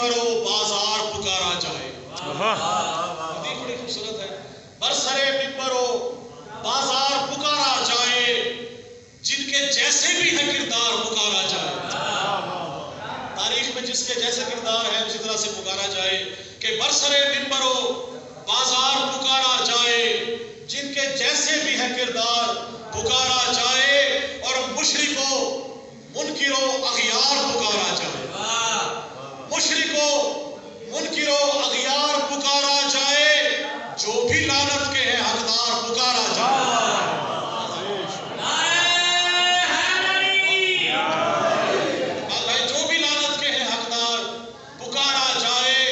ممبرو بازار پکارا جائے. حدیث بڑی خوبصورت ہے. برسرے ممبرو بازار پکارا جائے، جن کے جیسے بھی ہے کردار پکارا جائے. تاریخ میں جس کے جیسے کردار ہے اسی طرح سے پکارا جائے کہ برسرے ممبرو بازار پکارا جائے، جن کے جیسے بھی ہے کردار پکارا جائے، اور مشرکو منکرو اغیار پکارا جائے. مشرکو منکرو اغیار پکارا جائے، جو بھی لعنت کے ہیں حقدار پکارا جائے. جو بھی لعنت کے ہیں حقدار پکارا جائے،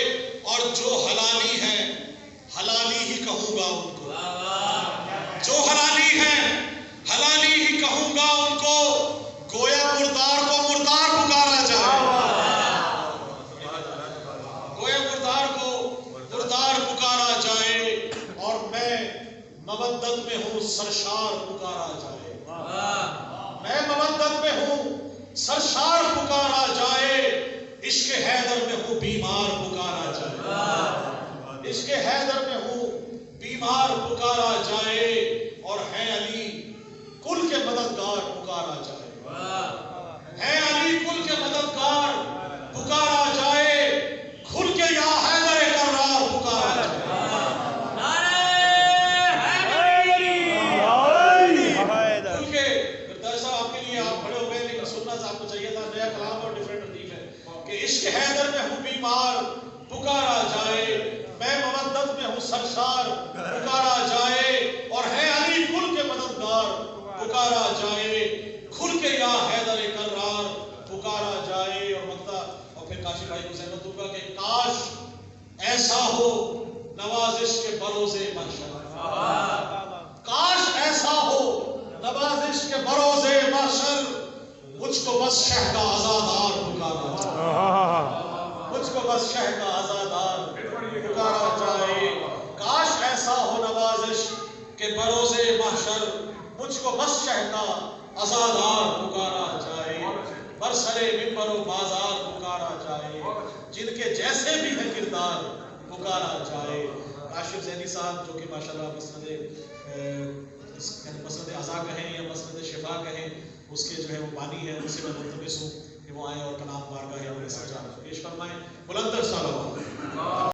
اور جو حلالی ہیں حلالی ہی کہوں گا ان کو. جو حلالی ہیں حلالی ہی کہوں گا ان کو. گویا مردار کو مردار پکارا جائے. گویا مردار کو مردار پکارا جائے، اور میں مودت میں ہوں سرشار پکارا جائے. میں مودت میں ہوں سرشار پکارا جائے. عشق حیدر میں ہوں بیمار پکارا جائے. عشق حیدر میں ہوں بیمار پکارا جائے، اور ہے علی کل کے مددگار پکارا جائے. ہے علی کل کے مددگار پکارا جائے، کھل کے یا حیدر کرار پکارا جائے. کھل کے صاحب آپ کے لیے آپ بڑے ہو گئے، لیکن سننا آپ کو چاہیے تھا. نیا کلام اور ڈیفرنٹ ترتیب ہے کہ عشق حیدر میں ہوں بیمار پکارا جائے، میں مودت میں ہوں سرشار پکارا جائے، اور ہے علی کل کے مددگار پکارا جائے. کھل کے یا حیدر کرار پکارا جائے. اور مقطع اور پھر کاشف بھائی کو زحمت دوں گا کہ کاش ایسا ہو نوازش کے بروز محشر. کاش ایسا ہو نوازش کے بروز محشر. مجھ کو بس شہ کا آزادار پکارا جائے. مجھ کو بس شہ کا آزادار پکارا جائے. کاش ایسا ہو نوازش کے بروز محشر. مجھ کو بس شہ کا آزادار پکارا جائے. برسرے ممبر و بازار پکارا جائے، جن کے جیسے بھی ہے کردار پکارا جائے. کاشف زینی صاحب جو کہ ماشاءاللہ مسند عزا کہیں یا مسند شفا کہیں، اس کے جو ہے وہ بانی ہے، اس سے میں ملتمس ہوں کہ وہ آئیں اور پناہ بارگاہ پیش فرمائیں. بلندر صلوات.